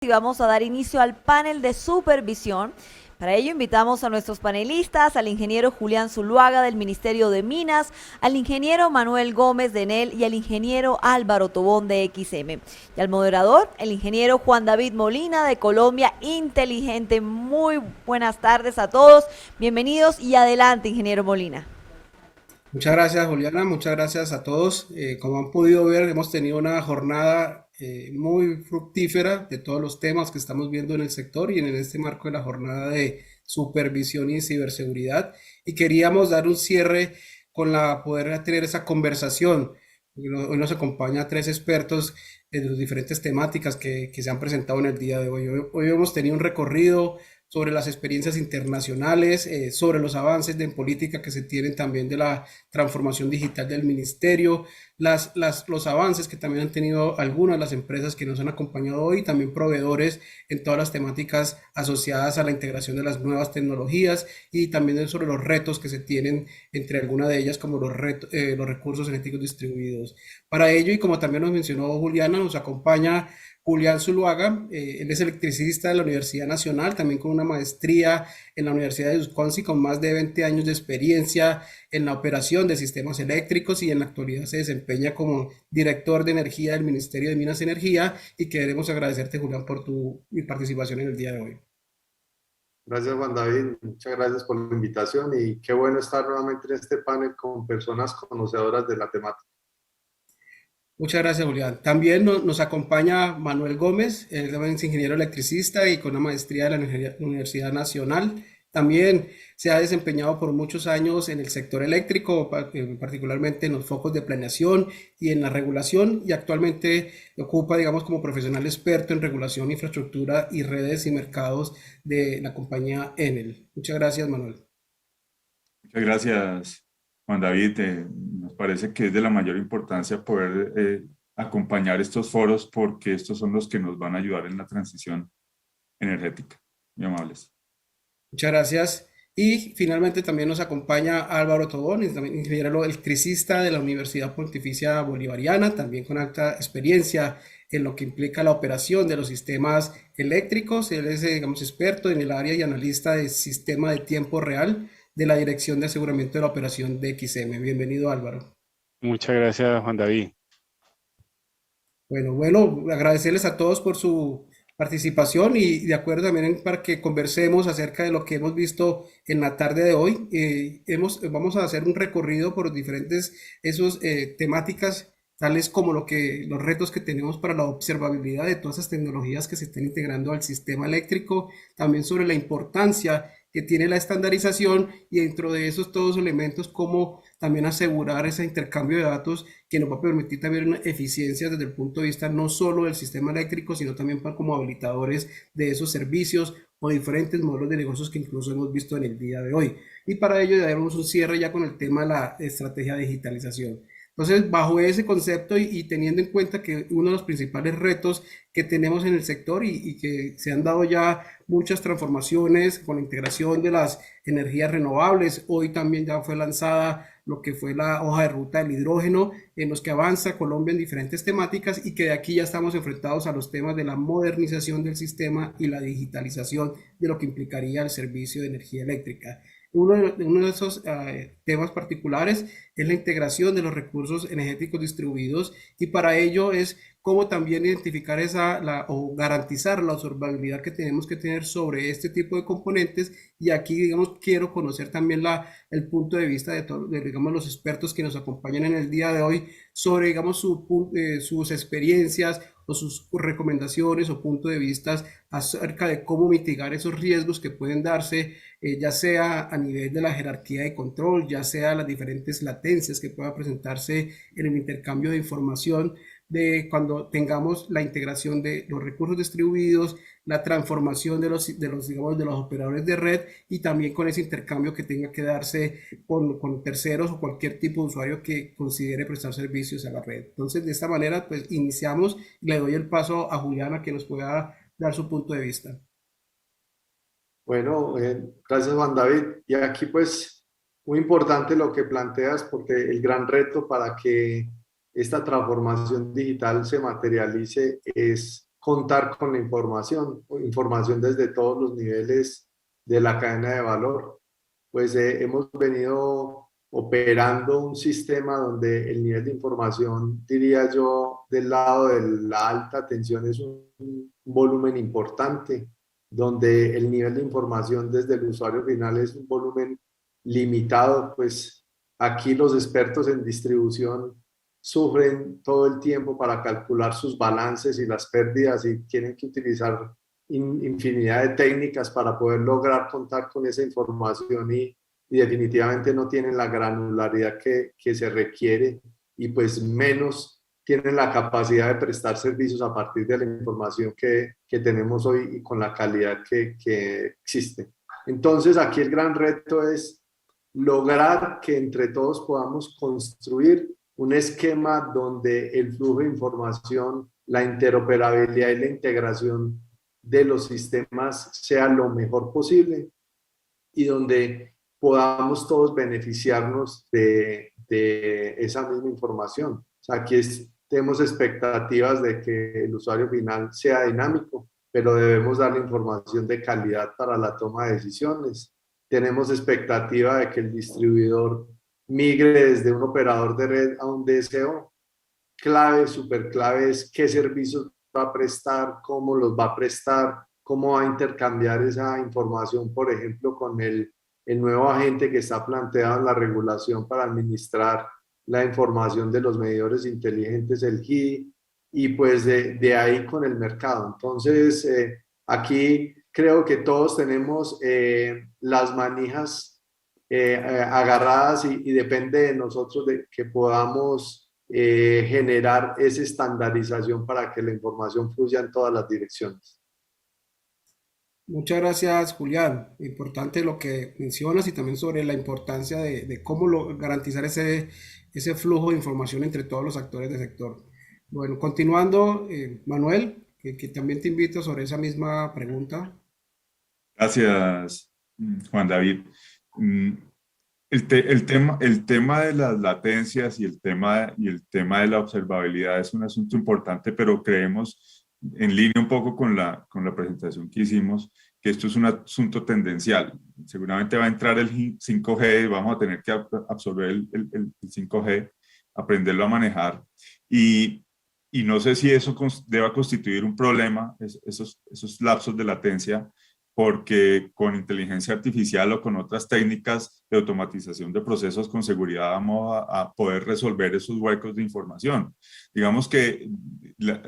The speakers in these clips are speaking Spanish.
Y vamos a dar inicio al panel de supervisión. Para ello invitamos a nuestros panelistas, al ingeniero Julián Zuluaga del Ministerio de Minas, al ingeniero Manuel Gómez de Enel y al ingeniero Álvaro Tobón de XM. Y al moderador, el ingeniero Juan David Molina de Colombia Inteligente. Muy buenas tardes a todos, bienvenidos y adelante, ingeniero Molina. Muchas gracias, Juliana. Muchas gracias a todos. Como han podido ver, hemos tenido una jornada muy fructífera de todos los temas que estamos viendo en el sector y en este marco de la jornada de supervisión y ciberseguridad. Y queríamos dar un cierre con la poder tener esa conversación. Hoy nos acompaña tres expertos de las diferentes temáticas que se han presentado en el día de hoy. Hoy hemos tenido un recorrido sobre las experiencias internacionales, sobre los avances de política que se tienen también de la transformación digital del ministerio, los avances que también han tenido algunas de las empresas que nos han acompañado hoy, también proveedores en todas las temáticas asociadas a la integración de las nuevas tecnologías y también sobre los retos que se tienen entre algunas de ellas como los recursos genéticos distribuidos. Para ello, y como también nos mencionó Juliana, nos acompaña Julián Zuluaga. Él es electricista de la Universidad Nacional, también con una maestría en la Universidad de Wisconsin, con más de 20 años de experiencia en la operación de sistemas eléctricos y en la actualidad se desempeña como director de energía del Ministerio de Minas y Energía y queremos agradecerte, Julián, por tu participación en el día de hoy. Gracias, Juan David. Muchas gracias por la invitación y qué bueno estar nuevamente en este panel con personas conocedoras de la temática. Muchas gracias, Julián. También nos acompaña Manuel Gómez, él también es ingeniero electricista y con una maestría de la Universidad Nacional. También se ha desempeñado por muchos años en el sector eléctrico, particularmente en los focos de planeación y en la regulación, y actualmente ocupa, digamos, como profesional experto en regulación, infraestructura y redes y mercados de la compañía Enel. Muchas gracias, Manuel. Muchas gracias, Juan David. Nos parece que es de la mayor importancia poder acompañar estos foros porque estos son los que nos van a ayudar en la transición energética. Muy amables. Muchas gracias. Y finalmente también nos acompaña Álvaro Tobón, también ingeniero electricista de la Universidad Pontificia Bolivariana, también con alta experiencia en lo que implica la operación de los sistemas eléctricos. Él es, digamos, experto en el área y analista de sistema de tiempo real de la Dirección de Aseguramiento de la Operación de XM. Bienvenido, Álvaro. Muchas gracias, Juan David. Bueno, agradecerles a todos por su participación y de acuerdo también para que conversemos acerca de lo que hemos visto en la tarde de hoy. Vamos a hacer un recorrido por diferentes temáticas, tales como los retos que tenemos para la observabilidad de todas esas tecnologías que se están integrando al sistema eléctrico, también sobre la importancia que tiene la estandarización y dentro de esos todos elementos como también asegurar ese intercambio de datos que nos va a permitir también una eficiencia desde el punto de vista no solo del sistema eléctrico, sino también como habilitadores de esos servicios o diferentes modelos de negocios que incluso hemos visto en el día de hoy. Y para ello ya daremos un cierre ya con el tema de la estrategia de digitalización. Entonces, bajo ese concepto y teniendo en cuenta que uno de los principales retos que tenemos en el sector y que se han dado ya muchas transformaciones con la integración de las energías renovables, hoy también ya fue lanzada lo que fue la hoja de ruta del hidrógeno, en los que avanza Colombia en diferentes temáticas y que de aquí ya estamos enfrentados a los temas de la modernización del sistema y la digitalización de lo que implicaría el servicio de energía eléctrica. Uno de esos temas particulares es la integración de los recursos energéticos distribuidos y para ello es cómo también identificar o garantizar la observabilidad que tenemos que tener sobre este tipo de componentes y aquí, digamos, quiero conocer también el punto de vista digamos, los expertos que nos acompañan en el día de hoy sobre, digamos, sus experiencias o sus recomendaciones o puntos de vista acerca de cómo mitigar esos riesgos que pueden darse, ya sea a nivel de la jerarquía de control, ya sea las diferentes latencias que puedan presentarse en el intercambio de información de cuando tengamos la integración de los recursos distribuidos, la transformación digamos, de los operadores de red y también con ese intercambio que tenga que darse con terceros o cualquier tipo de usuario que considere prestar servicios a la red. Entonces, de esta manera, pues iniciamos y le doy el paso a Juliana que nos pueda dar su punto de vista. Bueno, gracias, Juan David. Y aquí pues muy importante lo que planteas porque el gran reto para que esta transformación digital se materialice es contar con la información, o información desde todos los niveles de la cadena de valor. Pues hemos venido operando un sistema donde el nivel de información, diría yo, del lado de la alta tensión es un volumen importante, donde el nivel de información desde el usuario final es un volumen limitado. Pues aquí los expertos en distribución sufren todo el tiempo para calcular sus balances y las pérdidas y tienen que utilizar infinidad de técnicas para poder lograr contar con esa información y definitivamente no tienen la granularidad que se requiere y pues menos tienen la capacidad de prestar servicios a partir de la información que tenemos hoy y con la calidad que existe. Entonces aquí el gran reto es lograr que entre todos podamos construir un esquema donde el flujo de información, la interoperabilidad y la integración de los sistemas sea lo mejor posible y donde podamos todos beneficiarnos de esa misma información. O sea, aquí tenemos expectativas de que el usuario final sea dinámico, pero debemos darle información de calidad para la toma de decisiones. Tenemos expectativa de que el distribuidor migre desde un operador de red a un DSO. Clave, súper clave es qué servicios va a prestar, cómo los va a prestar, cómo va a intercambiar esa información, por ejemplo, con el nuevo agente que está planteado en la regulación para administrar la información de los medidores inteligentes, el GI, y pues de ahí con el mercado. Entonces, aquí creo que todos tenemos las manijas agarradas y depende de nosotros de que podamos generar esa estandarización para que la información fluya en todas las direcciones. Muchas gracias, Julián. Importante lo que mencionas y también sobre la importancia de cómo garantizar ese flujo de información entre todos los actores del sector. Bueno, continuando, Manuel, que también te invito sobre esa misma pregunta. Gracias, Juan David. Mm, el tema de las latencias y el tema de la observabilidad es un asunto importante, pero creemos, en línea un poco con la presentación que hicimos, que esto es un asunto tendencial. Seguramente va a entrar el 5G, vamos a tener que absorber el 5G, aprenderlo a manejar, y no sé si eso deba constituir un problema, esos lapsos de latencia, porque con inteligencia artificial o con otras técnicas de automatización de procesos con seguridad vamos a poder resolver esos huecos de información. Digamos que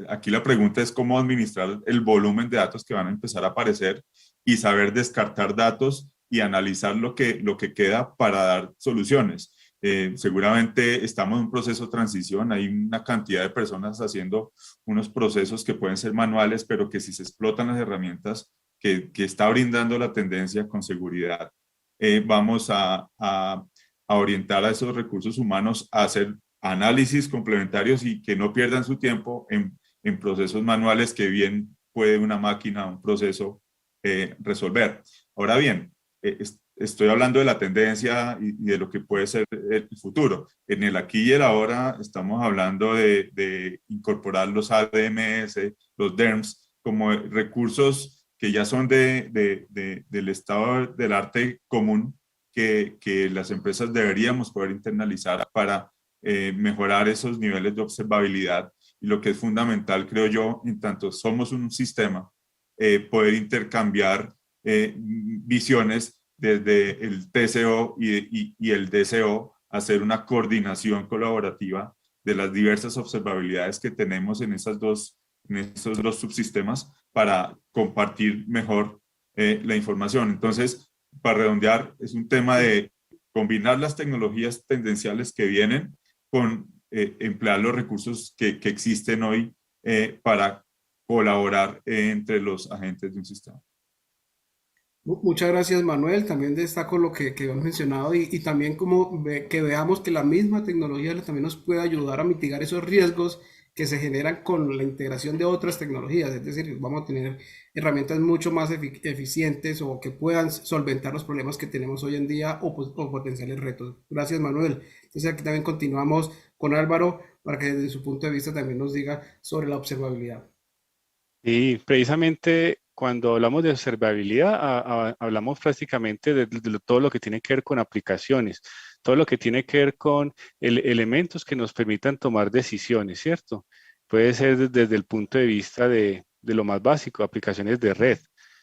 aquí la pregunta es cómo administrar el volumen de datos que van a empezar a aparecer y saber descartar datos y analizar lo que queda para dar soluciones. Seguramente estamos en un proceso de transición, hay una cantidad de personas haciendo unos procesos que pueden ser manuales, pero que si se explotan las herramientas que está brindando la tendencia con seguridad, vamos a orientar a esos recursos humanos a hacer análisis complementarios y que no pierdan su tiempo en procesos manuales que bien puede una máquina, un proceso resolver. Ahora bien, estoy hablando de la tendencia y de lo que puede ser el futuro. En el aquí y el ahora estamos hablando de incorporar los ADMS, los DERMS, como recursos que ya son del estado del arte común que las empresas deberíamos poder internalizar para mejorar esos niveles de observabilidad. Y lo que es fundamental, creo yo, en tanto somos un sistema, poder intercambiar visiones desde el TCO y el DCO, hacer una coordinación colaborativa de las diversas observabilidades que tenemos en esos dos subsistemas para compartir mejor la información. Entonces, para redondear, es un tema de combinar las tecnologías tendenciales que vienen con emplear los recursos que existen hoy para colaborar entre los agentes de un sistema. Muchas gracias, Manuel. También destaco lo que has mencionado y también que veamos que la misma tecnología también nos puede ayudar a mitigar esos riesgos que se generan con la integración de otras tecnologías. Es decir, vamos a tener herramientas mucho más eficientes o que puedan solventar los problemas que tenemos hoy en día o potenciales retos. Gracias, Manuel. Entonces aquí también continuamos con Álvaro para que desde su punto de vista también nos diga sobre la observabilidad. Y precisamente cuando hablamos de observabilidad, hablamos prácticamente de todo lo que tiene que ver con aplicaciones, todo lo que tiene que ver con elementos que nos permitan tomar decisiones, ¿cierto? Puede ser desde el punto de vista de lo más básico, aplicaciones de red,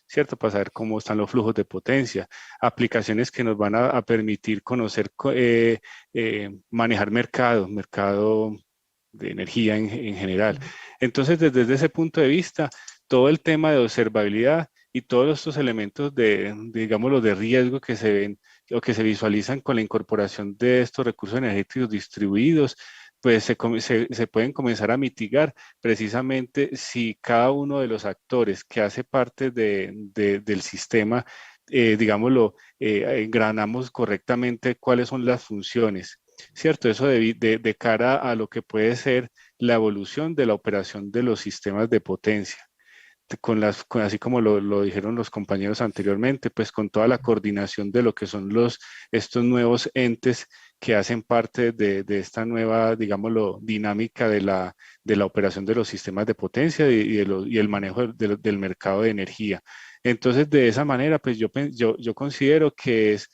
¿cierto? Para saber cómo están los flujos de potencia, aplicaciones que nos van a permitir conocer, manejar mercado de energía en general. Entonces, desde ese punto de vista, todo el tema de observabilidad y todos estos elementos digámoslo, de riesgo que se ven o que se visualizan con la incorporación de estos recursos energéticos distribuidos, pues se pueden comenzar a mitigar precisamente si cada uno de los actores que hace parte del sistema, digámoslo, engranamos correctamente cuáles son las funciones. ¿Cierto? Eso de cara a lo que puede ser la evolución de la operación de los sistemas de potencia, así como lo dijeron los compañeros anteriormente, pues con toda la coordinación de lo que son estos nuevos entes que hacen parte de esta nueva, digámoslo, dinámica de la operación de los sistemas de potencia y el manejo del mercado de energía. Entonces, de esa manera, pues yo considero que es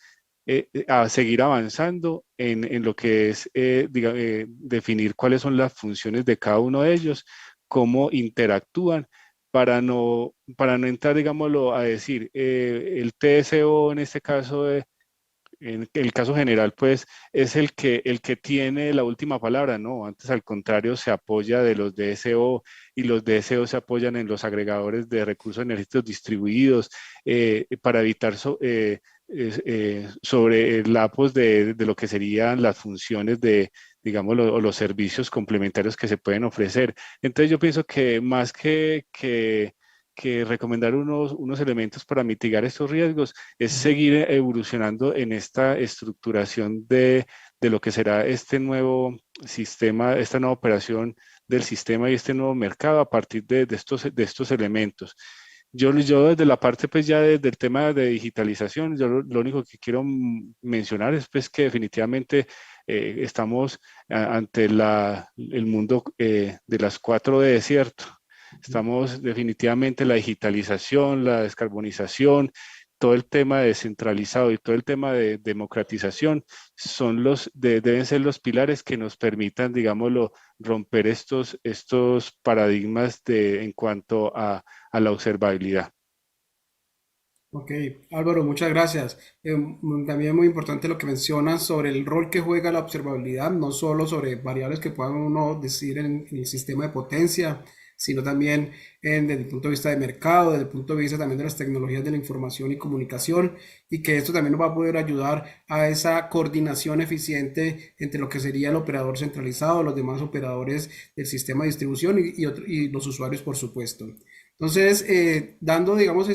a seguir avanzando en lo que es definir cuáles son las funciones de cada uno de ellos, cómo interactúan, para no entrar, digámoslo, a decir, el TSO en este caso, en el caso general, pues es el que tiene la última palabra, ¿no? Antes, al contrario, se apoya de los DSO y los DSO se apoyan en los agregadores de recursos energéticos distribuidos para evitar sobrelapos de lo que serían las funciones digamos, o los servicios complementarios que se pueden ofrecer. Entonces yo pienso que más que recomendar unos elementos para mitigar estos riesgos, es seguir evolucionando en esta estructuración de lo que será este nuevo sistema, esta nueva operación del sistema y este nuevo mercado a partir de estos elementos. Yo desde la parte pues ya del tema de digitalización, yo lo único que quiero mencionar es pues que definitivamente estamos ante el mundo de las 4D, ¿cierto? Estamos definitivamente la digitalización, la descarbonización, todo el tema descentralizado y todo el tema de democratización deben ser los pilares que nos permitan, digámoslo, romper estos paradigmas en cuanto a la observabilidad. Ok, Álvaro, muchas gracias. También muy importante lo que mencionas sobre el rol que juega la observabilidad, no solo sobre variables que puedan uno decir en el sistema de potencia, sino también desde el punto de vista de mercado, desde el punto de vista también de las tecnologías de la información y comunicación, y que esto también nos va a poder ayudar a esa coordinación eficiente entre lo que sería el operador centralizado, los demás operadores del sistema de distribución y los usuarios, por supuesto. Entonces, dando, digamos,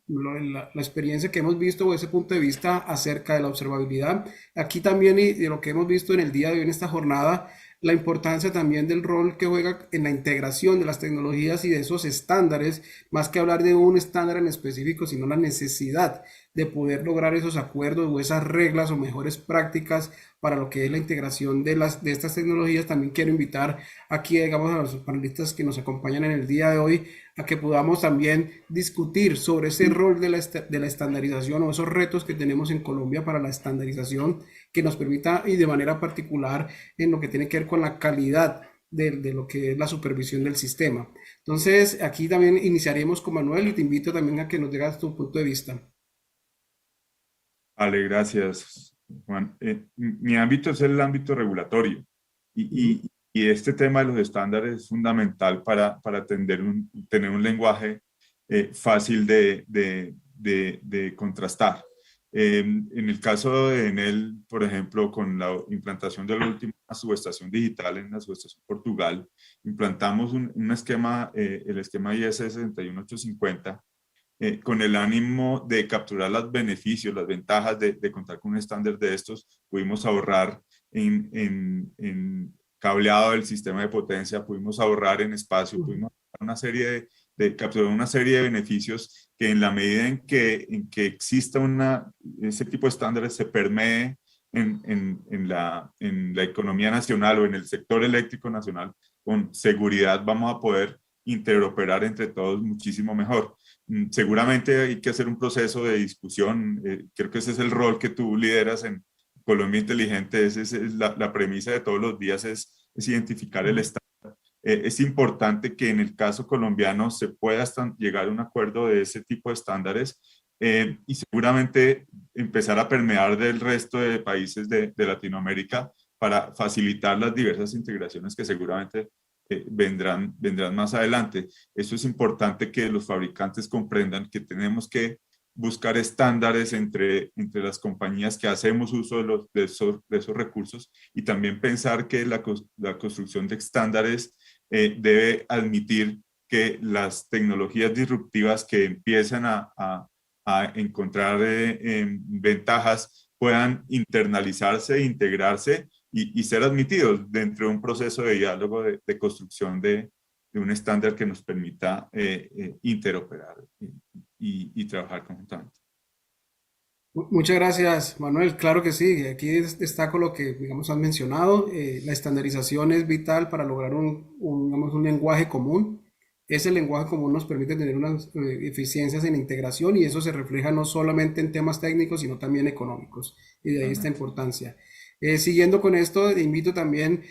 la experiencia que hemos visto o ese punto de vista acerca de la observabilidad, aquí también y de lo que hemos visto en el día de hoy en esta jornada, la importancia también del rol que juega en la integración de las tecnologías y de esos estándares, más que hablar de un estándar en específico, sino la necesidad de poder lograr esos acuerdos o esas reglas o mejores prácticas para lo que es la integración de estas tecnologías. También quiero invitar aquí, digamos, a los panelistas que nos acompañan en el día de hoy a que podamos también discutir sobre ese rol de la estandarización o esos retos que tenemos en Colombia para la estandarización que nos permita y de manera particular en lo que tiene que ver con la calidad de lo que es la supervisión del sistema. Entonces, aquí también iniciaremos con Manuel y te invito también a que nos digas tu punto de vista. Vale, gracias, Juan. Mi ámbito es el ámbito regulatorio y este tema de los estándares es fundamental para tener un lenguaje fácil de contrastar. En el caso de Enel, por ejemplo, con la implantación de la última subestación digital en la subestación Portugal, implantamos un esquema, el esquema IS 61850, con el ánimo de capturar los beneficios, las ventajas de contar con un estándar de estos. Pudimos ahorrar en cableado del sistema de potencia, pudimos ahorrar en espacio, pudimos capturar una serie de beneficios que en la medida en que exista ese tipo de estándares se permee en la economía nacional o en el sector eléctrico nacional, con seguridad vamos a poder interoperar entre todos muchísimo mejor. Seguramente hay que hacer un proceso de discusión. Creo que ese es el rol que tú lideras en Colombia Inteligente. Esa es la premisa de todos los días, es identificar el estándar. Es importante que en el caso colombiano se pueda llegar a un acuerdo de ese tipo de estándares y seguramente empezar a permear del resto de países de Latinoamérica para facilitar las diversas integraciones que seguramente vendrán más adelante. Eso es importante que los fabricantes comprendan que tenemos que buscar estándares entre las compañías que hacemos uso de esos recursos y también pensar que la construcción de estándares debe admitir que las tecnologías disruptivas que empiezan a encontrar ventajas puedan internalizarse, integrarse y ser admitidos dentro de un proceso de diálogo de construcción de un estándar que nos permita interoperar y trabajar conjuntamente. Muchas gracias, Manuel. Claro que sí. Aquí destaco lo que, digamos, has mencionado. La estandarización es vital para lograr digamos, un lenguaje común. Ese lenguaje común nos permite tener unas eficiencias en integración y eso se refleja no solamente en temas técnicos, sino también económicos. Y de ahí esta importancia. Siguiendo con esto, invito también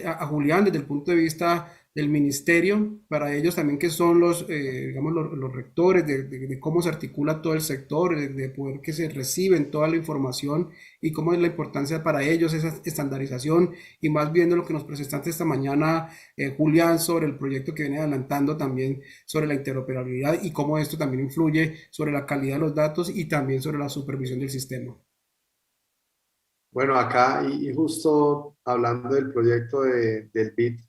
a Julián desde el punto de vista del ministerio, para ellos también que son digamos, los rectores de cómo se articula todo el sector, de poder que se reciben toda la información y cómo es la importancia para ellos esa estandarización y más viendo lo que nos presentaste esta mañana, Julián, sobre el proyecto que viene adelantando también sobre la interoperabilidad y cómo esto también influye sobre la calidad de los datos y también sobre la supervisión del sistema. Bueno, acá y justo hablando del proyecto del BIT,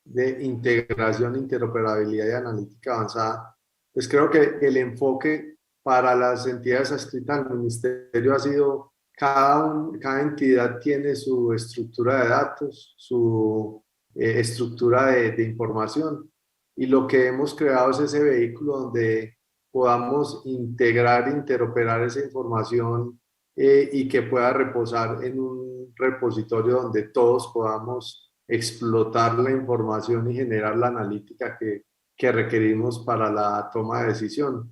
de integración, interoperabilidad y analítica avanzada, pues creo que el enfoque para las entidades adscritas al ministerio ha sido cada entidad tiene su estructura de datos, su estructura de información y lo que hemos creado es ese vehículo donde podamos integrar, interoperar esa información y que pueda reposar en un repositorio donde todos podamos explotar la información y generar la analítica que requerimos para la toma de decisión.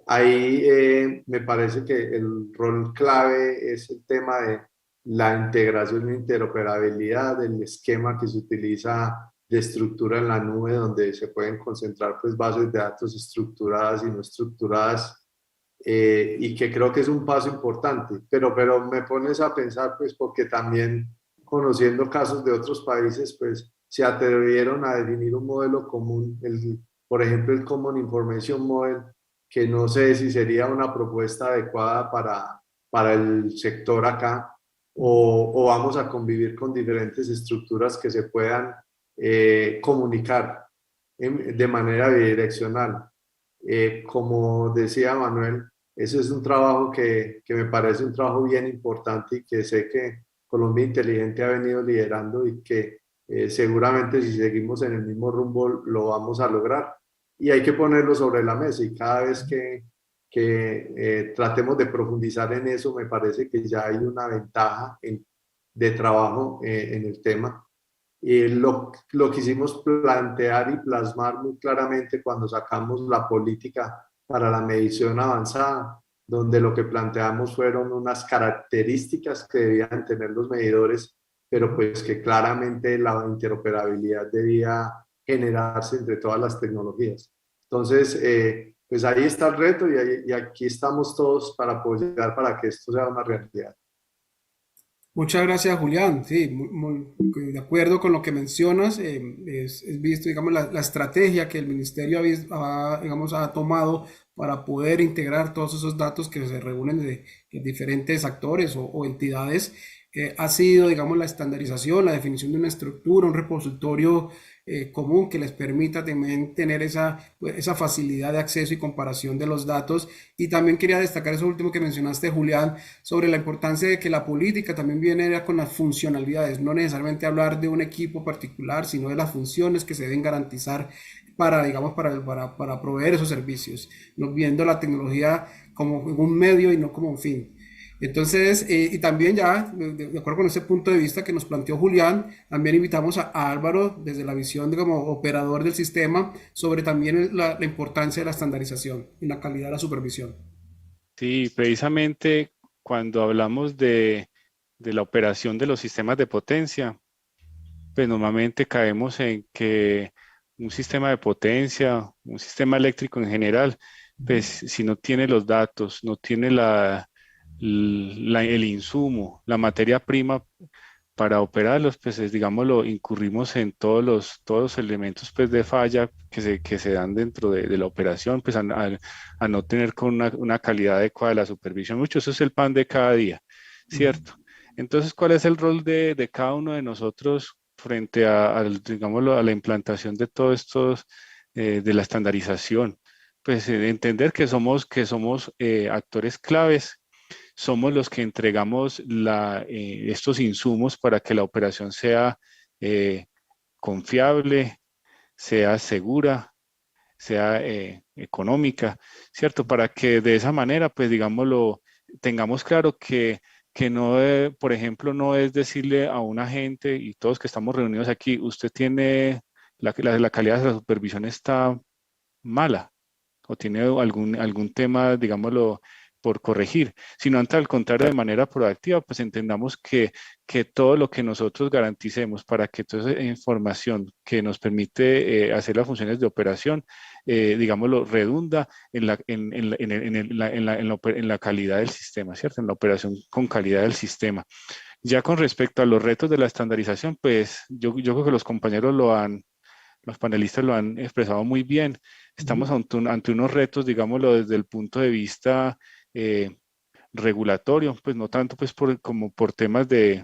Ahí me parece que el rol clave es el tema de la integración e interoperabilidad, del esquema que se utiliza de estructura en la nube, donde se pueden concentrar pues, bases de datos estructuradas y no estructuradas, y que creo que es un paso importante. Pero me pones a pensar, pues, porque también conociendo casos de otros países, pues se atrevieron a definir un modelo común, por ejemplo, el Common Information Model, que no sé si sería una propuesta adecuada para el sector acá, o vamos a convivir con diferentes estructuras que se puedan comunicar de manera bidireccional. Como decía Manuel, eso es un trabajo que me parece un trabajo bien importante y que sé que Colombia Inteligente ha venido liderando y que seguramente si seguimos en el mismo rumbo lo vamos a lograr. Y hay que ponerlo sobre la mesa y cada vez que tratemos de profundizar en eso, me parece que ya hay una ventaja de trabajo en el tema. Y lo quisimos plantear y plasmar muy claramente cuando sacamos la política para la medición avanzada, donde lo que planteamos fueron unas características que debían tener los medidores, pero pues que claramente la interoperabilidad debía generarse entre todas las tecnologías. Entonces, pues ahí está el reto y aquí estamos todos para apoyar para que esto sea una realidad. Muchas gracias, Julián. Sí, muy de acuerdo con lo que mencionas. Es visto, digamos, la estrategia que el ministerio digamos, ha tomado para poder integrar todos esos datos que se reúnen de diferentes actores o entidades. Ha sido, digamos, la estandarización, la definición de una estructura, un repositorio común que les permita también tener esa facilidad de acceso y comparación de los datos. Y también quería destacar eso último que mencionaste, Julián, sobre la importancia de que la política también viene con las funcionalidades, no necesariamente hablar de un equipo particular, sino de las funciones que se deben garantizar digamos, para proveer esos servicios, no viendo la tecnología como un medio y no como un fin. Entonces, y también ya, de acuerdo con ese punto de vista que nos planteó Julián, también invitamos a Álvaro desde la visión de como operador del sistema sobre también la importancia de la estandarización y la calidad de la supervisión. Sí, precisamente cuando hablamos de la operación de los sistemas de potencia, pues normalmente caemos en que un sistema de potencia, un sistema eléctrico en general, pues si no tiene los datos, no tiene el insumo, la materia prima para operarlos, pues digámoslo, incurrimos en todos los elementos pues, de falla que se dan dentro de la operación, pues a no tener con una calidad adecuada de la supervisión. Mucho, eso es el pan de cada día, ¿cierto? Entonces, ¿cuál es el rol de cada uno de nosotros frente digámoslo, a la implantación de todos estos, de la estandarización? Pues entender que somos actores claves, somos los que entregamos estos insumos para que la operación sea confiable, sea segura, sea económica, ¿cierto? Para que de esa manera, pues digámoslo, tengamos claro que no, por ejemplo, no es decirle a un agente y todos que estamos reunidos aquí, usted tiene, la calidad de la supervisión está mala o tiene algún tema, digámoslo, por corregir, sino antes al contrario, de manera proactiva, pues entendamos que todo lo que nosotros garanticemos para que toda esa información que nos permite hacer las funciones de operación, digámoslo, redunda en la calidad del sistema, ¿cierto? En la operación con calidad del sistema. Ya con respecto a los retos de la estandarización, pues yo creo que los panelistas lo han expresado muy bien. Estamos ante unos retos, digámoslo, desde el punto de vista eh, regulatorio, pues no tanto pues como por temas de,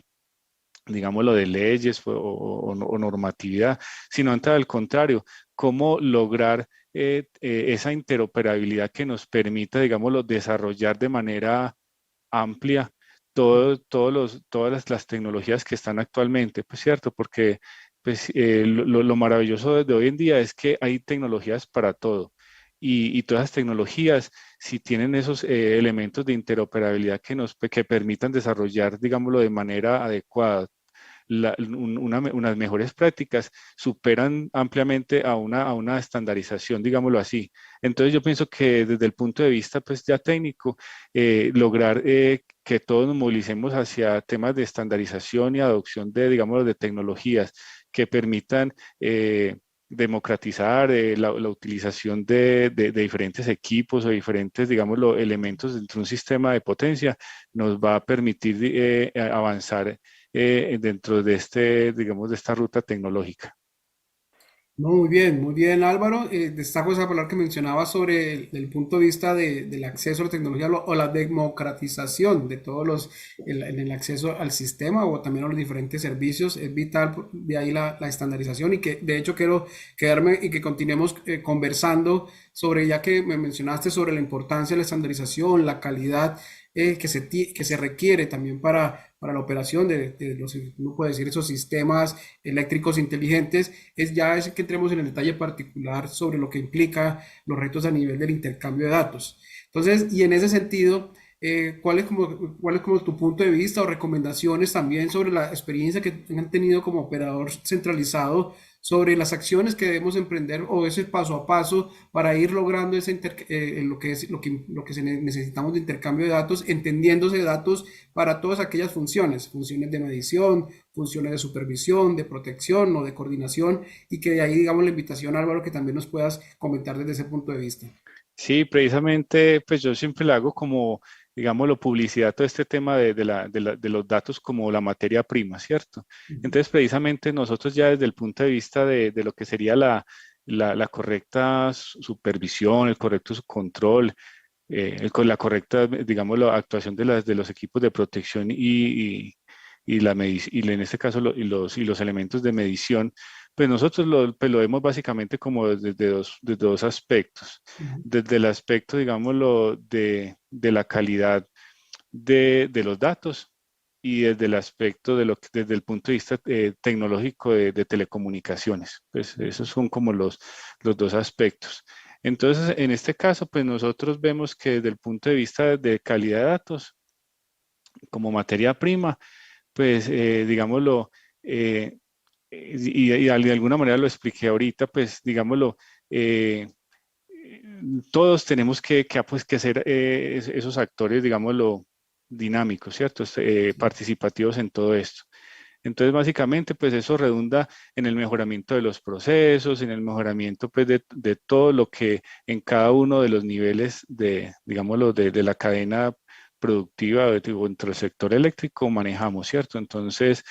digámoslo, de leyes o normatividad, sino antes al contrario, cómo lograr esa interoperabilidad que nos permita, digámoslo, desarrollar de manera amplia todas las tecnologías que están actualmente, pues cierto, porque pues, lo maravilloso de hoy en día es que hay tecnologías para todo y todas las tecnologías, si tienen esos elementos de interoperabilidad que permitan desarrollar, digámoslo, de manera adecuada unas mejores prácticas superan ampliamente a una estandarización, digámoslo así. Entonces yo pienso que desde el punto de vista pues ya técnico, lograr que todos nos movilicemos hacia temas de estandarización y adopción de, digámoslo, de tecnologías que permitan democratizar la utilización de diferentes equipos o diferentes, digámoslo, elementos dentro de un sistema de potencia, nos va a permitir avanzar dentro de digamos, de esta ruta tecnológica. No, muy bien Álvaro. Destaco esa palabra que mencionaba sobre el punto de vista del acceso a la tecnología o la democratización de todos en el acceso al sistema o también a los diferentes servicios. Es vital de ahí la estandarización y que de hecho quiero quedarme y que continuemos conversando sobre, ya que me mencionaste sobre la importancia de la estandarización, la calidad que se requiere también para la operación de los, uno puede decir, esos sistemas eléctricos inteligentes, es que entremos en el detalle particular sobre lo que implica los retos a nivel del intercambio de datos. Entonces, y en ese sentido, cuál es como tu punto de vista o recomendaciones también sobre la experiencia que han tenido como operador centralizado sobre las acciones que debemos emprender o ese paso a paso para ir logrando lo que necesitamos de intercambio de datos, entendiéndose datos para todas aquellas funciones de medición, funciones de supervisión, de protección o de coordinación, y que de ahí, digamos, la invitación, Álvaro, que también nos puedas comentar desde ese punto de vista. Sí, precisamente, pues yo siempre le hago como, digámoslo, publicidad todo este tema de los datos como la materia prima, ¿cierto? Entonces, precisamente nosotros ya desde el punto de vista de lo que sería la correcta supervisión, el correcto control, la correcta, digamos, la actuación de los equipos de protección y en este caso y los elementos de medición, pues nosotros pues lo vemos básicamente como desde dos aspectos. Desde el aspecto, digámoslo, de la calidad de los datos y desde el aspecto desde el punto de vista tecnológico de telecomunicaciones. Pues esos son como los dos aspectos. Entonces, en este caso, pues nosotros vemos que desde el punto de vista de calidad de datos, como materia prima, pues digámoslo, y de alguna manera lo expliqué ahorita, pues digámoslo, eh, todos tenemos pues, que ser esos actores, digámoslo, dinámicos, ¿cierto? Participativos en todo esto. Entonces, básicamente, pues eso redunda en el mejoramiento de los procesos, en el mejoramiento, pues, de todo lo que en cada uno de los niveles digámoslo, de la cadena productiva o dentro del sector eléctrico manejamos, ¿cierto? Entonces,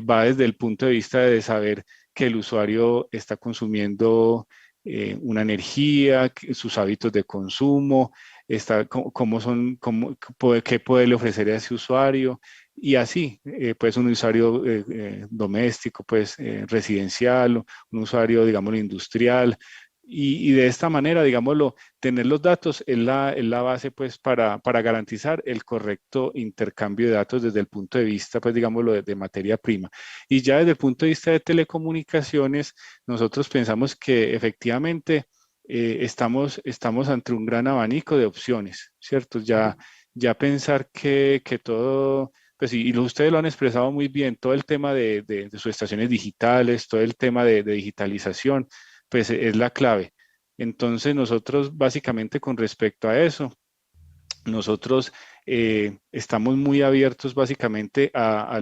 va desde el punto de vista de saber que el usuario está consumiendo una energía, sus hábitos de consumo, qué puede le ofrecer a ese usuario, y así, pues un usuario doméstico, pues residencial, un usuario, digámoslo, industrial, y de esta manera, digámoslo, tener los datos es la base, pues, para garantizar el correcto intercambio de datos desde el punto de vista, pues, digámoslo, de materia prima. Y ya desde el punto de vista de telecomunicaciones, nosotros pensamos que efectivamente estamos ante un gran abanico de opciones, ¿cierto? Ya pensar que todo, pues y ustedes lo han expresado muy bien, todo el tema de sus estaciones digitales, todo el tema de digitalización, pues es la clave. Entonces nosotros básicamente con respecto a eso, nosotros estamos muy abiertos básicamente a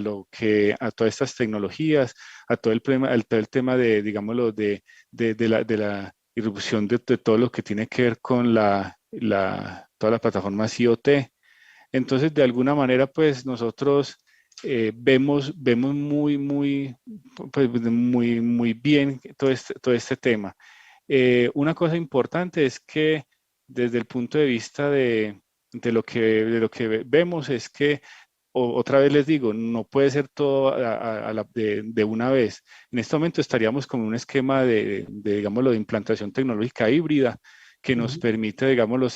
todas estas tecnologías, a todo el tema de, digámoslo, de la irrupción de todo lo que tiene que ver con toda la plataforma IoT. Entonces, de alguna manera, pues nosotros vemos pues, muy bien todo este tema. Una cosa importante es que desde el punto de vista de lo que vemos es que, otra vez les digo, no puede ser todo de una vez. En este momento estaríamos con un esquema digámoslo, de implantación tecnológica híbrida que nos permite, digámoslo,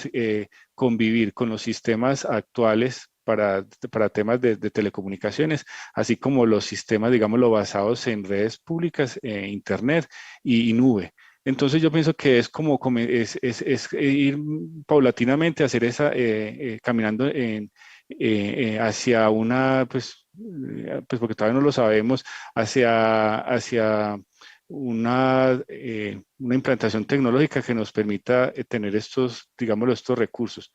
convivir con los sistemas actuales para temas de telecomunicaciones, así como los sistemas, digámoslo, basados en redes públicas, Internet y nube. Entonces yo pienso que es ir paulatinamente, hacer caminando hacia pues porque todavía no lo sabemos, hacia una implantación tecnológica que nos permita tener digámoslo, estos recursos,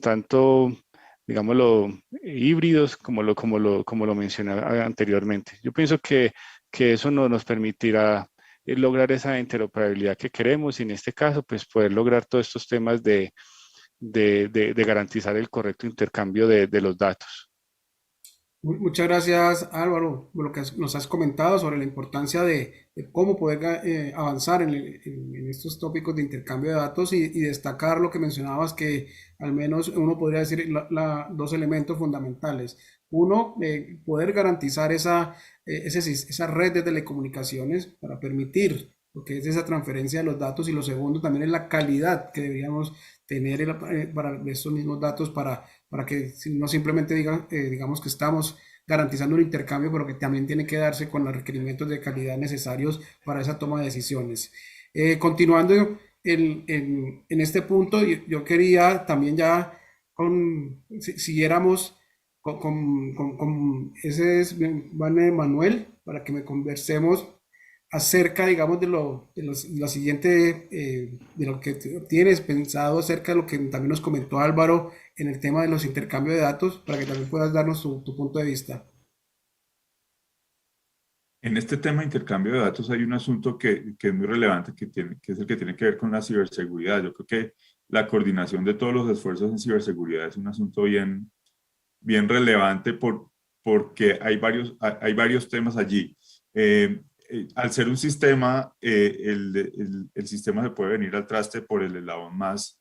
tanto, digámoslo, híbridos como lo mencioné anteriormente. Yo pienso que eso nos permitirá lograr esa interoperabilidad que queremos y en este caso, pues poder lograr todos estos temas de garantizar el correcto intercambio de los datos. Muchas gracias, Álvaro, por lo que nos has comentado sobre la importancia de cómo poder avanzar en estos tópicos de intercambio de datos y destacar lo que mencionabas, que al menos uno podría decir dos elementos fundamentales. Uno, poder garantizar esa red de telecomunicaciones para permitir lo que es esa transferencia de los datos, y lo segundo también es la calidad que deberíamos tener para estos mismos datos para que no simplemente digamos que estamos garantizando un intercambio, pero que también tiene que darse con los requerimientos de calidad necesarios para esa toma de decisiones. Continuando en este punto, yo quería también ya siguiéramos con ese es Manuel, para que me conversemos acerca, digamos, la siguiente, de lo que tienes pensado acerca de lo que también nos comentó Álvaro en el tema de los intercambios de datos, para que también puedas darnos tu punto de vista. En este tema de intercambio de datos hay un asunto que es muy relevante, que es el que tiene que ver con la ciberseguridad. Yo creo que la coordinación de todos los esfuerzos en ciberseguridad es un asunto bien relevante porque hay varios temas allí. Al ser un sistema, el sistema se puede venir al traste por el eslabón más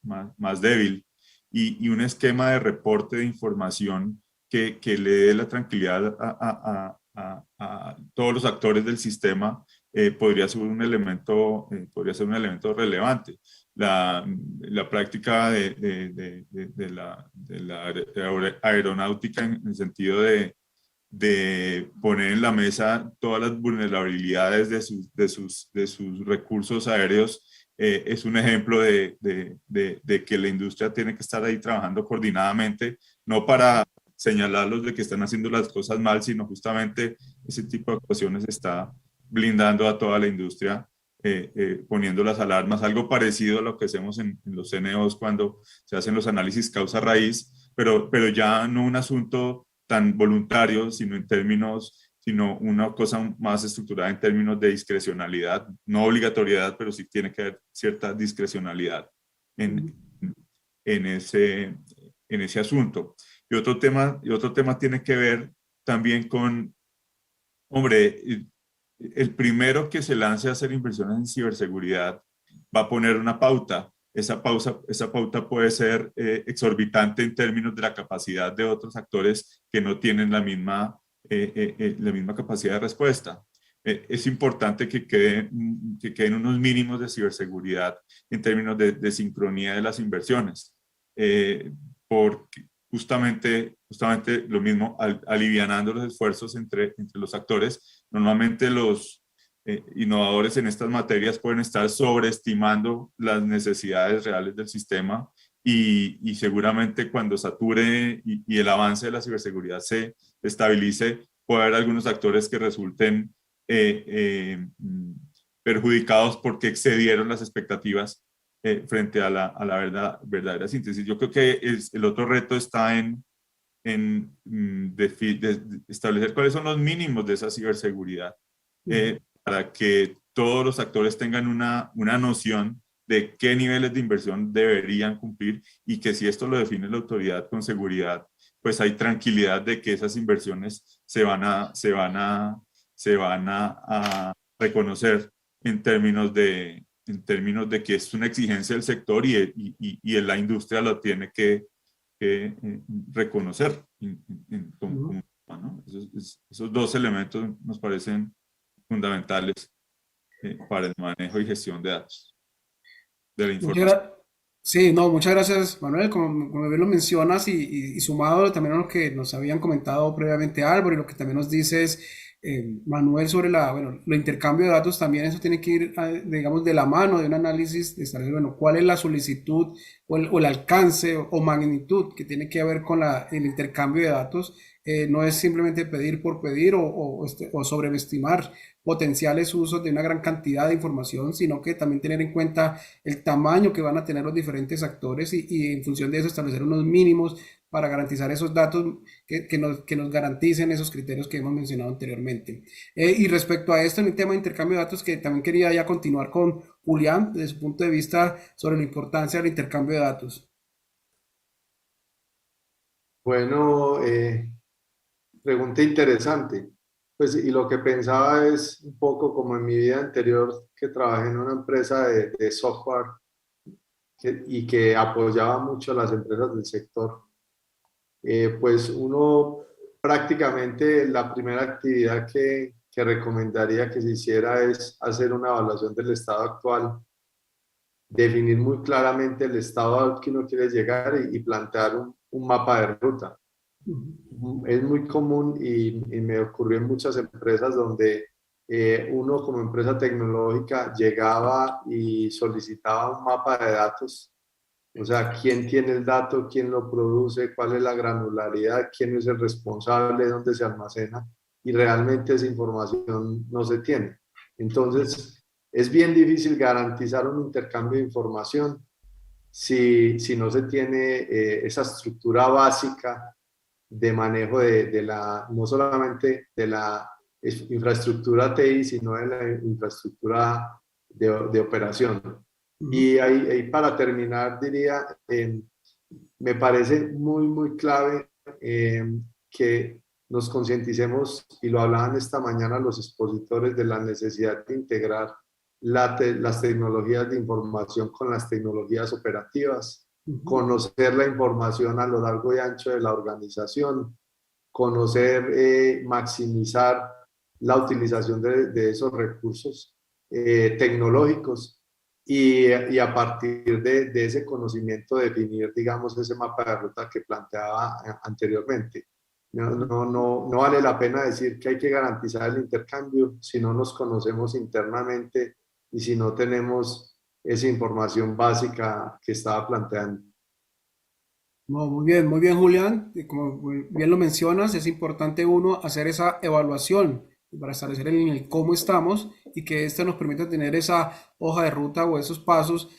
débil, y un esquema de reporte de información que le dé la tranquilidad a todos los actores del sistema podría ser un elemento relevante. La práctica de la aeronáutica en el sentido de poner en la mesa todas las vulnerabilidades de sus recursos aéreos es un ejemplo de que la industria tiene que estar ahí trabajando coordinadamente, no para señalarlos de que están haciendo las cosas mal, sino justamente ese tipo de actuaciones está blindando a toda la industria, poniendo las alarmas, algo parecido a lo que hacemos en los CNOs cuando se hacen los análisis causa-raíz, pero ya no un asunto tan voluntario, sino una cosa más estructurada en términos de discrecionalidad, no obligatoriedad, pero sí tiene que haber cierta discrecionalidad en ese asunto. Y otro tema tiene que ver también con, hombre, el primero que se lance a hacer inversiones en ciberseguridad va a poner una pauta. Esa pauta puede ser exorbitante en términos de la capacidad de otros actores que no tienen la misma capacidad de respuesta. Es importante que queden unos mínimos de ciberseguridad en términos de sincronía de las inversiones, porque justamente lo mismo, alivianando los esfuerzos entre los actores. Normalmente los innovadores en estas materias pueden estar sobreestimando las necesidades reales del sistema y seguramente cuando sature y el avance de la ciberseguridad se estabilice, puede haber algunos actores que resulten perjudicados porque excedieron las expectativas frente a la verdadera síntesis. Yo creo que el otro reto está en establecer cuáles son los mínimos de esa ciberseguridad para que todos los actores tengan una noción de qué niveles de inversión deberían cumplir y que si esto lo define la autoridad con seguridad, pues hay tranquilidad de que esas inversiones se van a reconocer en términos de que es una exigencia del sector y la industria lo tiene que reconocer ¿no? Esos dos elementos nos parecen fundamentales para el manejo y gestión de datos, de la información. Sí, no, muchas gracias, Manuel. Como bien lo mencionas y sumado también a lo que nos habían comentado previamente Álvaro y lo que también nos dices, Manuel, sobre lo intercambio de datos, también eso tiene que ir, digamos, de la mano de un análisis de establecer, bueno, cuál es la solicitud o el alcance o magnitud que tiene que ver con el intercambio de datos. No es simplemente pedir por pedir o sobreestimar potenciales usos de una gran cantidad de información, sino que también tener en cuenta el tamaño que van a tener los diferentes actores y en función de eso establecer unos mínimos para garantizar esos datos que nos garanticen esos criterios que hemos mencionado anteriormente. Y respecto a esto, en el tema de intercambio de datos, que también quería ya continuar con Julián, desde su punto de vista sobre la importancia del intercambio de datos. Bueno, pregunta interesante. Pues, y lo que pensaba es un poco como en mi vida anterior, que trabajé en una empresa de software y que apoyaba mucho a las empresas del sector. Pues uno prácticamente la primera actividad que recomendaría que se hiciera es hacer una evaluación del estado actual, definir muy claramente el estado al que uno quiere llegar y plantear un mapa de ruta. Es muy común y me ocurrió en muchas empresas donde uno como empresa tecnológica llegaba y solicitaba un mapa de datos, o sea, quién tiene el dato, quién lo produce, cuál es la granularidad, quién es el responsable, dónde se almacena, y realmente esa información no se tiene. Entonces, es bien difícil garantizar un intercambio de información si no se tiene esa estructura básica de manejo no solamente de la infraestructura TI, sino de la infraestructura de operación. Y ahí para terminar diría, me parece muy, muy clave que nos concienticemos, y lo hablaban esta mañana los expositores, de la necesidad de integrar las tecnologías de información con las tecnologías operativas, conocer la información a lo largo y ancho de la organización, conocer, maximizar la utilización de esos recursos tecnológicos y a partir de ese conocimiento definir, digamos, ese mapa de ruta que planteaba anteriormente. No vale la pena decir que hay que garantizar el intercambio si no nos conocemos internamente y si no tenemos esa información básica que estaba planteando. No, muy bien, Julián. Y como bien lo mencionas, es importante uno hacer esa evaluación para establecer en el cómo estamos y que ésta nos permita tener esa hoja de ruta o esos pasos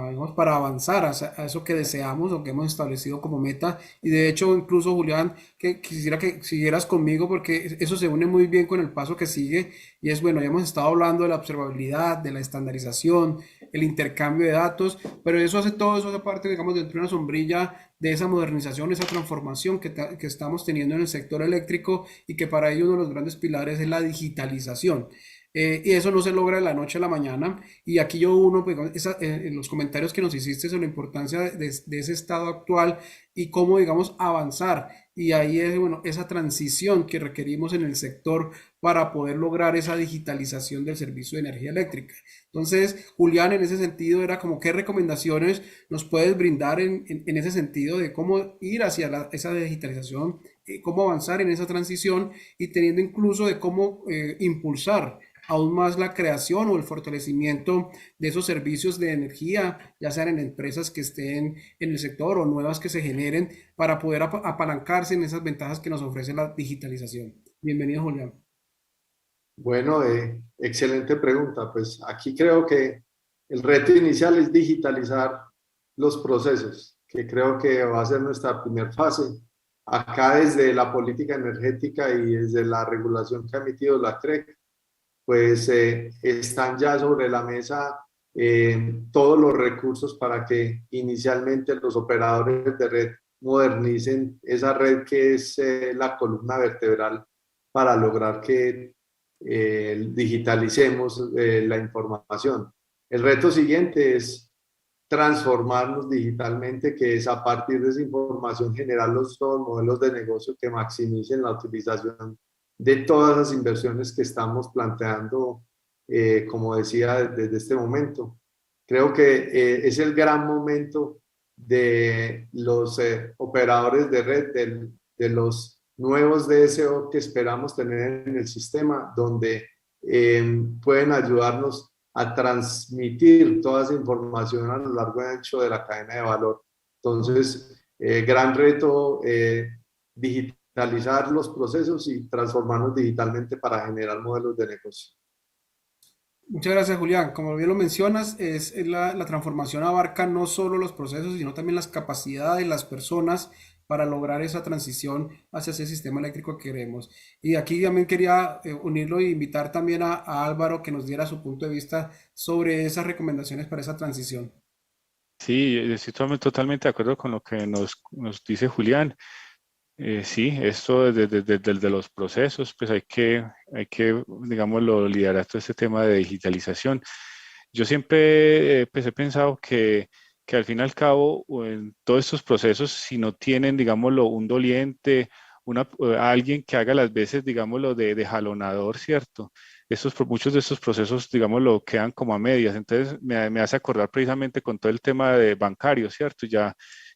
digamos, para avanzar a eso que deseamos o que hemos establecido como meta. Y de hecho, incluso, Julián, que quisiera que siguieras conmigo porque eso se une muy bien con el paso que sigue. Y es bueno, ya hemos estado hablando de la observabilidad, de la estandarización, el intercambio de datos, pero todo eso hace parte, digamos, dentro de una sombrilla de esa modernización, esa transformación que estamos teniendo en el sector eléctrico y que para ello uno de los grandes pilares es la digitalización. Y eso no se logra de la noche a la mañana. Y aquí yo uno, pues, en los comentarios que nos hiciste sobre la importancia de ese estado actual y cómo, digamos, avanzar. Y ahí es, bueno, esa transición que requerimos en el sector para poder lograr esa digitalización del servicio de energía eléctrica. Entonces, Julián, en ese sentido, era como qué recomendaciones nos puedes brindar en ese sentido de cómo ir hacia esa digitalización, cómo avanzar en esa transición y teniendo incluso de cómo impulsar aún más la creación o el fortalecimiento de esos servicios de energía, ya sean en empresas que estén en el sector o nuevas que se generen, para poder apalancarse en esas ventajas que nos ofrece la digitalización. Bienvenido, Julián. Bueno, excelente pregunta. Pues aquí creo que el reto inicial es digitalizar los procesos, que creo que va a ser nuestra primera fase. Acá desde la política energética y desde la regulación que ha emitido la CREC, pues están ya sobre la mesa todos los recursos para que inicialmente los operadores de red modernicen esa red que es la columna vertebral para lograr que digitalicemos la información. El reto siguiente es transformarnos digitalmente, que es a partir de esa información generar los nuevos modelos de negocio que maximicen la utilización de todas las inversiones que estamos planteando, como decía, desde este momento. Creo que es el gran momento de los operadores de red, de los nuevos DSO que esperamos tener en el sistema, donde pueden ayudarnos a transmitir toda esa información a lo largo y ancho de la cadena de valor. Entonces, gran reto, digitalizar los procesos y transformarnos digitalmente para generar modelos de negocio. Muchas gracias, Julián. Como bien lo mencionas, la transformación abarca no solo los procesos, sino también las capacidades de las personas para lograr esa transición hacia ese sistema eléctrico que queremos. Y aquí también quería unirlo e invitar también a Álvaro que nos diera su punto de vista sobre esas recomendaciones para esa transición. Sí, estoy totalmente de acuerdo con lo que nos dice Julián. Sí, esto desde los procesos, pues hay que, digámoslo, liderar todo este tema de digitalización. Yo siempre pues, he pensado que al fin y al cabo, en todos estos procesos, si no tienen, digámoslo, un doliente, alguien que haga las veces, digámoslo, de jalonador, ¿cierto? Muchos de estos procesos, digámoslo, quedan como a medias. Entonces, me hace acordar precisamente con todo el tema de bancario, ¿cierto? Ya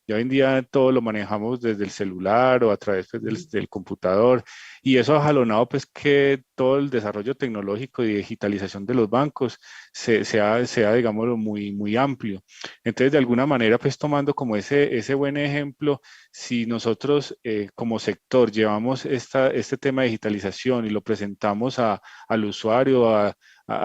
hoy en día todo lo manejamos desde el celular o a través pues, del computador y eso ha jalonado pues que todo el desarrollo tecnológico y digitalización de los bancos sea digámoslo, muy amplio. Entonces, de alguna manera, pues tomando como ese buen ejemplo, si nosotros como sector llevamos este tema de digitalización y lo presentamos al usuario, a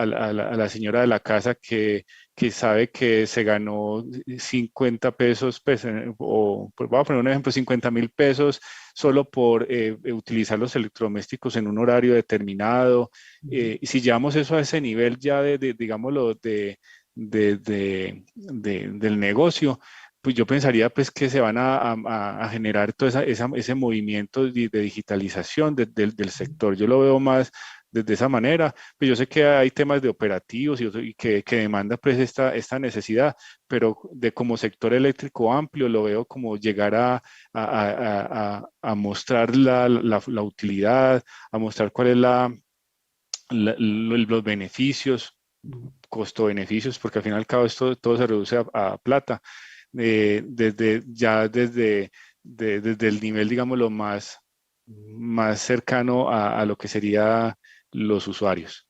la señora de la casa que sabe que se ganó 50 pesos, pues, o pues, voy a poner un ejemplo, 50.000 pesos solo por utilizar los electrodomésticos en un horario determinado. Y si llevamos eso a ese nivel ya digámoslo, del negocio, pues yo pensaría pues que se van a generar todo ese movimiento de digitalización del sector. Yo lo veo más desde esa manera. Pues yo sé que hay temas de operativos y que demanda pues esta necesidad, pero como sector eléctrico amplio lo veo como llegar a mostrar la utilidad, a mostrar cuál es los beneficios, costo-beneficios, porque al fin y al cabo esto todo se reduce a plata, desde el nivel, digamos, lo más cercano a lo que sería los usuarios.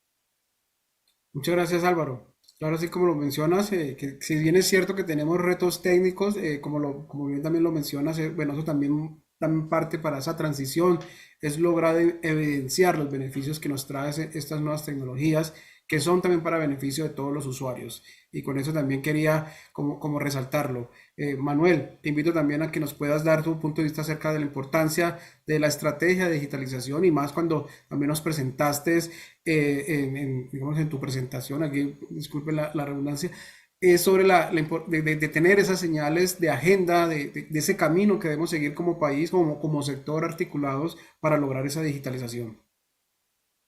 Muchas gracias, Álvaro. Claro, así como lo mencionas, que si bien es cierto que tenemos retos técnicos, como bien también lo mencionas, bueno, eso también parte para esa transición, es lograr evidenciar los beneficios que nos traen estas nuevas tecnologías, que son también para beneficio de todos los usuarios. Y con eso también quería como resaltarlo. Manuel, te invito también a que nos puedas dar tu punto de vista acerca de la importancia de la estrategia de digitalización y más cuando también nos presentaste digamos, en tu presentación, aquí, disculpen la redundancia, es sobre de tener esas señales de agenda, de ese camino que debemos seguir como país, como sector articulados para lograr esa digitalización.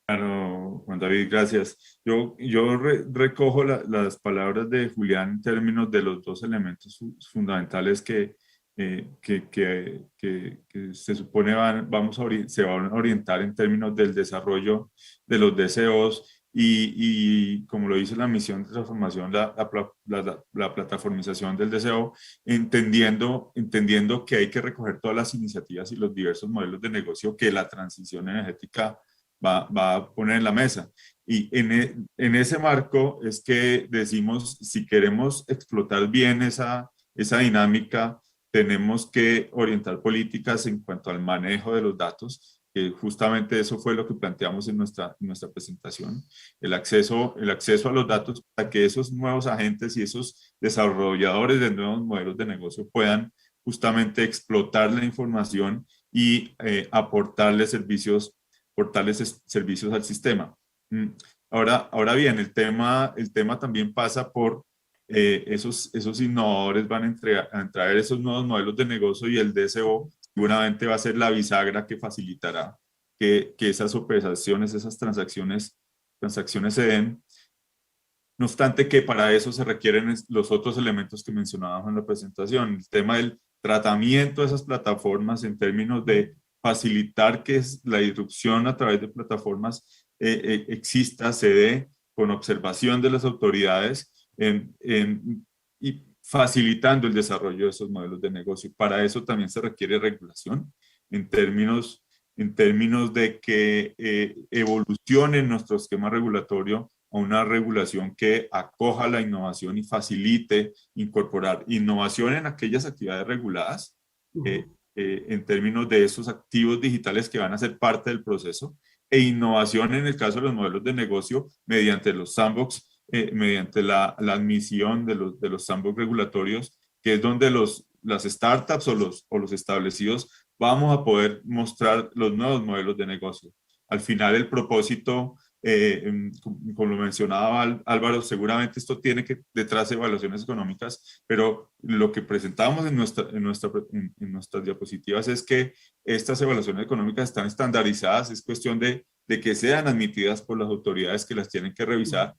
Claro, Juan David, gracias. Yo recojo las palabras de Julián en términos de los dos elementos fundamentales que se supone se van a orientar en términos del desarrollo de los DCOs y como lo dice la misión de transformación, la plataformización del DCO, entendiendo que hay que recoger todas las iniciativas y los diversos modelos de negocio que la transición energética va a poner en la mesa. Y en ese marco es que decimos, si queremos explotar bien esa dinámica, tenemos que orientar políticas en cuanto al manejo de los datos, que justamente eso fue lo que planteamos en nuestra presentación, el acceso a los datos para que esos nuevos agentes y esos desarrolladores de nuevos modelos de negocio puedan justamente explotar la información y aportarles servicios al sistema. Ahora bien, el tema también pasa por esos innovadores van a traer esos nuevos modelos de negocio y el DSO seguramente va a ser la bisagra que facilitará que esas operaciones, esas transacciones se den. No obstante que para eso se requieren los otros elementos que mencionábamos en la presentación, el tema del tratamiento de esas plataformas en términos de facilitar que la disrupción a través de plataformas exista, se dé con observación de las autoridades y facilitando el desarrollo de esos modelos de negocio. Para eso también se requiere regulación en términos de que evolucione nuestro esquema regulatorio a una regulación que acoja la innovación y facilite incorporar innovación en aquellas actividades reguladas, en términos de esos activos digitales que van a ser parte del proceso, e innovación en el caso de los modelos de negocio mediante los sandbox, mediante la admisión de los sandbox regulatorios, que es donde las startups o los establecidos vamos a poder mostrar los nuevos modelos de negocio. Al final el propósito, como lo mencionaba Álvaro, seguramente esto tiene que detrás de evaluaciones económicas, pero lo que presentábamos en nuestras diapositivas es que estas evaluaciones económicas están estandarizadas, es cuestión de que sean admitidas por las autoridades que las tienen que revisar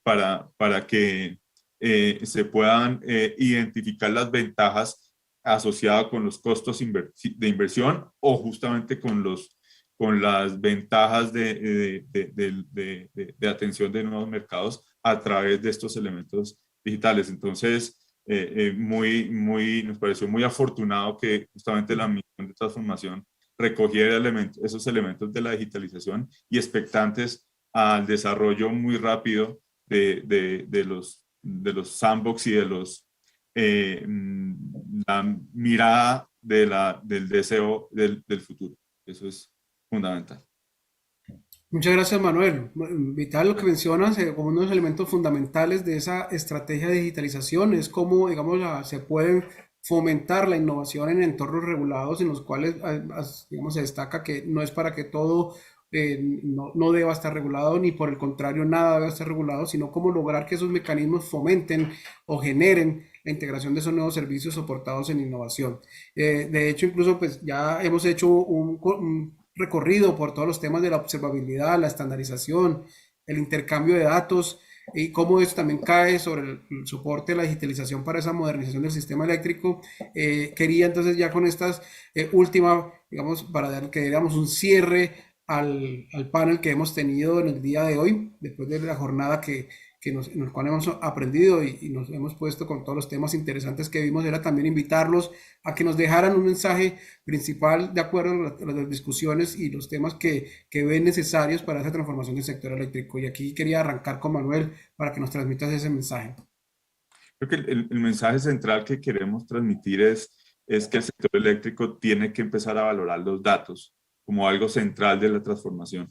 para que se puedan identificar las ventajas asociadas con los costos de inversión o justamente con las ventajas de atención de nuevos mercados a través de estos elementos digitales. Entonces, nos pareció muy afortunado que justamente la misión de transformación recogiera esos elementos de la digitalización y expectantes al desarrollo muy rápido de los sandbox y de la mirada del deseo del futuro. Eso es fundamental. Muchas gracias, Manuel. Vital lo que mencionas, como uno de los elementos fundamentales de esa estrategia de digitalización es cómo, digamos, se puede fomentar la innovación en entornos regulados en los cuales, digamos, se destaca que no es para que todo no deba estar regulado, ni por el contrario, nada debe estar regulado, sino cómo lograr que esos mecanismos fomenten o generen la integración de esos nuevos servicios soportados en innovación. De hecho, incluso pues ya hemos hecho un recorrido por todos los temas de la observabilidad, la estandarización, el intercambio de datos y cómo eso también cae sobre el soporte de la digitalización para esa modernización del sistema eléctrico. Quería entonces ya con estas últimas, digamos, para dar que diéramos un cierre al panel que hemos tenido en el día de hoy, después de la jornada que en el cual hemos aprendido y nos hemos puesto con todos los temas interesantes que vimos, era también invitarlos a que nos dejaran un mensaje principal de acuerdo a las discusiones y los temas que ven necesarios para esa transformación del sector eléctrico. Y aquí quería arrancar con Manuel para que nos transmitas ese mensaje. Creo que el mensaje central que queremos transmitir es que el sector eléctrico tiene que empezar a valorar los datos como algo central de la transformación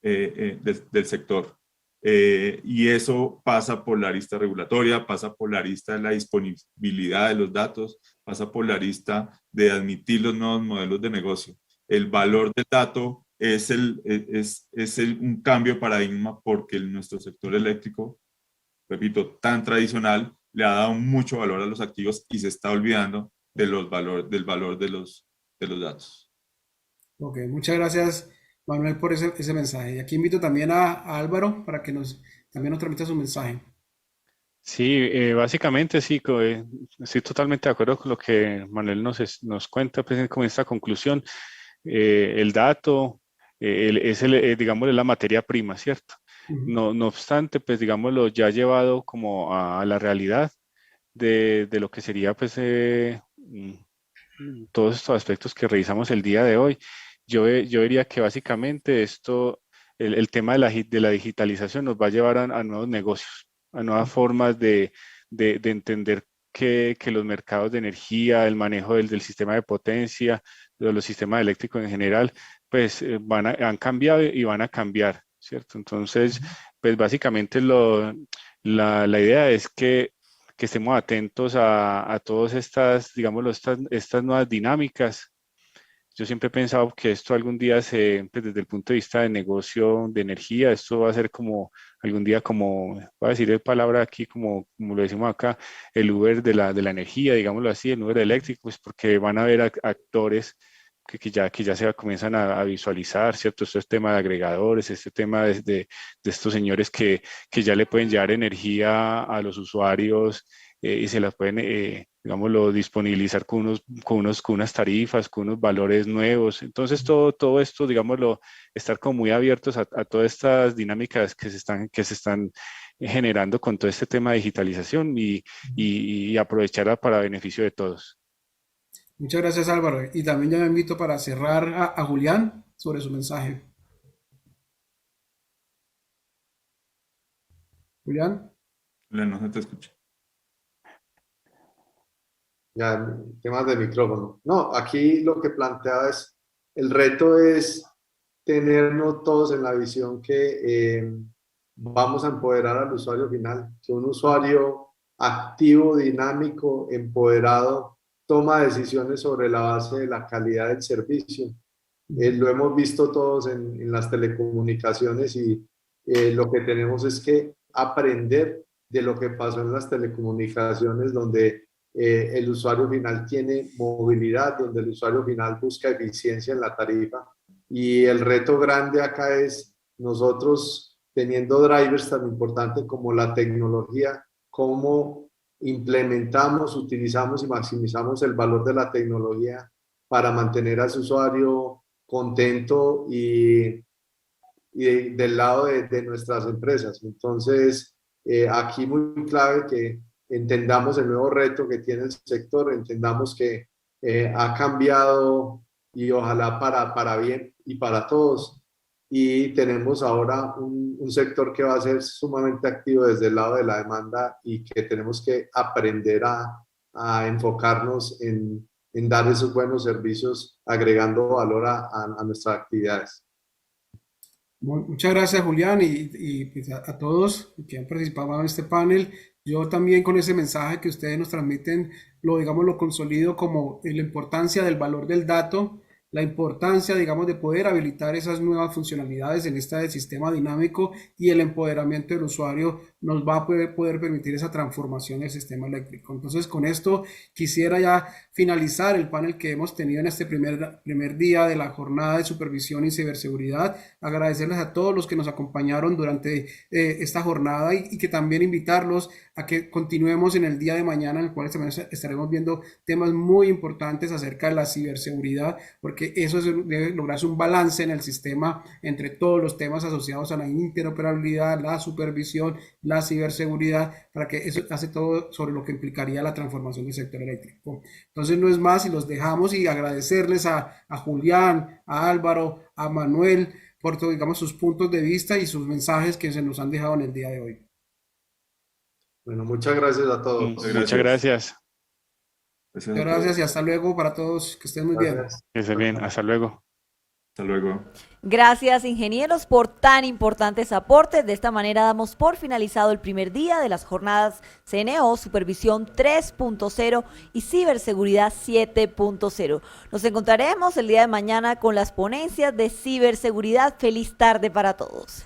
del sector. Y eso pasa por la arista regulatoria, pasa por la arista de la disponibilidad de los datos, pasa por la arista de admitir los nuevos modelos de negocio. El valor del dato es un cambio de paradigma porque nuestro sector eléctrico, repito, tan tradicional, le ha dado mucho valor a los activos y se está olvidando del valor de los datos. Ok, muchas gracias, Manuel, por ese mensaje. Y aquí invito también a Álvaro para que también nos transmita su mensaje. Sí, básicamente sí, estoy totalmente de acuerdo con lo que Manuel nos cuenta pues, con esta conclusión. El dato digamos, la materia prima, ¿cierto? No obstante, pues digámoslo, ya llevado como a la realidad de lo que sería pues todos estos aspectos que revisamos el día de hoy. Yo diría que básicamente el tema de la digitalización nos va a llevar a nuevos negocios, a nuevas formas de entender que los mercados de energía, el manejo del sistema de potencia, de los sistemas eléctricos en general, pues han cambiado y van a cambiar, ¿cierto? Entonces, pues básicamente la idea es que estemos atentos a todas estas, digámoslo, estas nuevas dinámicas. Yo siempre he pensado que esto algún día pues desde el punto de vista de negocio de energía, esto va a ser como algún día como, voy a decir palabra aquí como lo decimos acá, el Uber de la energía, digámoslo así, el Uber eléctrico, pues porque van a haber actores que ya comienzan a visualizar, ¿cierto? Este tema de agregadores, este tema de estos señores que ya le pueden llevar energía a los usuarios y se las pueden, digámoslo, disponibilizar con unas tarifas, con unos valores nuevos. Entonces, todo esto, digámoslo, estar como muy abiertos a todas estas dinámicas que se están generando con todo este tema de digitalización y aprovecharla para beneficio de todos. Muchas gracias, Álvaro. Y también ya me invito para cerrar a Julián sobre su mensaje. Julián. No se te escucha. Ya, temas de micrófono. No, aquí lo que planteaba es, el reto es tenernos todos en la visión que vamos a empoderar al usuario final, que un usuario activo, dinámico, empoderado, toma decisiones sobre la base de la calidad del servicio. Lo hemos visto todos en las telecomunicaciones y lo que tenemos es que aprender de lo que pasó en las telecomunicaciones, donde el usuario final tiene movilidad, donde el usuario final busca eficiencia en la tarifa. Y el reto grande acá es nosotros teniendo drivers tan importantes como la tecnología, cómo implementamos, utilizamos y maximizamos el valor de la tecnología para mantener a su usuario contento y del lado de nuestras empresas. Entonces, aquí muy clave que entendamos el nuevo reto que tiene el sector, entendamos que ha cambiado y ojalá para bien y para todos. Y tenemos ahora un sector que va a ser sumamente activo desde el lado de la demanda y que tenemos que aprender a enfocarnos en dar esos buenos servicios agregando valor a nuestras actividades. Muchas gracias, Julián, y pues a todos que han participado en este panel. Yo también con ese mensaje que ustedes nos transmiten, lo consolido como la importancia del valor del dato, la importancia, digamos, de poder habilitar esas nuevas funcionalidades en este sistema dinámico y el empoderamiento del usuario nos va a poder permitir esa transformación del sistema eléctrico. Entonces, con esto quisiera ya finalizar el panel que hemos tenido en este primer día de la jornada de supervisión y ciberseguridad. Agradecerles a todos los que nos acompañaron durante esta jornada y que también invitarlos a que continuemos en el día de mañana, en el cual estaremos viendo temas muy importantes acerca de la ciberseguridad, porque porque eso debe lograrse un balance en el sistema entre todos los temas asociados a la interoperabilidad, la supervisión, la ciberseguridad, para que eso hace todo sobre lo que implicaría la transformación del sector eléctrico. Entonces no es más y los dejamos y agradecerles a Julián, a Álvaro, a Manuel por todo, digamos, sus puntos de vista y sus mensajes que se nos han dejado en el día de hoy. Bueno, muchas gracias a todos. Muchas gracias. Gracias a Muchas gracias todos. y hasta luego para todos. Que estén muy bien. Gracias. Que estés bien. Hasta luego. Hasta luego. Gracias, ingenieros, por tan importantes aportes. De esta manera damos por finalizado el primer día de las jornadas CNO Supervisión 3.0 y Ciberseguridad 7.0. Nos encontraremos el día de mañana con las ponencias de ciberseguridad. Feliz tarde para todos.